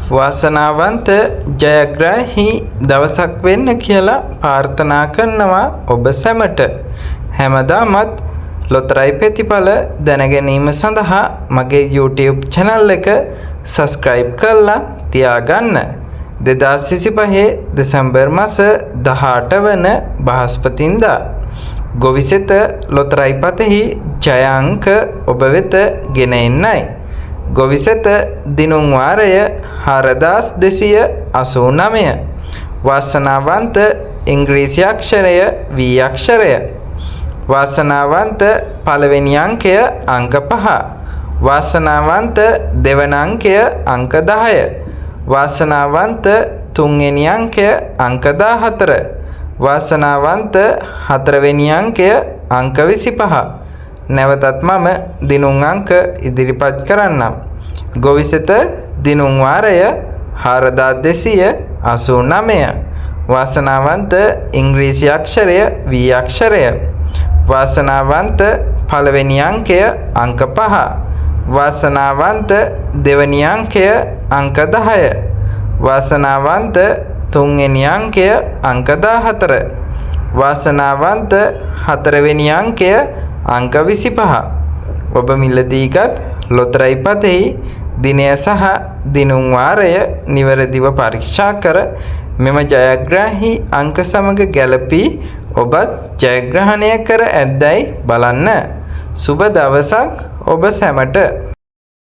වාසනාවන්ත ජයග්‍රාහී දවසක් වෙන්න කියලා ප්‍රාර්ථනා කරනවා ඔබ සැමට. හැමදාමත් ලොතරැයි ප්‍රතිඵල දැනගැනීම සඳහා මගේ YouTube channel එක subscribe කරලා තියාගන්න. 2025 දෙසැම්බර් මාස 18 වන බ්‍රහස්පතින්දා ගොවිසෙත ලොතරැයි පතෙහි ජය අංක ඔබ වෙත ගෙන එන්නයි. ගොවිසෙත දිනුම් වාරය 4289. වාසනාවන්ත ඉංග්‍රීසි අක්ෂරය V අක්ෂරය. වාසනාවන්ත පළවෙනි අංකය අංක 5. වාසනාවන්ත දෙවන අංකය අංක 10. වාසනාවන්ත තුන්වෙනි අංකය අංක 14. වාසනාවන්ත හතරවෙනි අංකය අංක 25. නැවතත් මම දිනුම් අංක ඉදිරිපත් කරන්නම්. ගොවිසෙත දිනුම් වාරය 4289. වාසනාවන්ත ඉංග්‍රීසි අක්ෂරය V අක්ෂරය. වාසනාවන්ත පළවෙනි අංකය අංක 5. වාසනාවන්ත දෙවැනි අංකය අංක 10. වාසනාවන්ත තුන්වෙනි අංකය අංක 14. වාසනාවන්ත හතරවෙනි අංකය අංක 25. ඔබ මිලදීගත් ලොතරැයි පතෙහි දිනය සහ දිනුම් වාරය නිවැරදිව පරීක්ෂා කර මෙම ජයග්‍රාහී අංක සමග ගැලපී ඔබත් ජයග්‍රහණය කර ඇද්දැයි බලන්න. සුබ දවසක් ඔබ සැමට.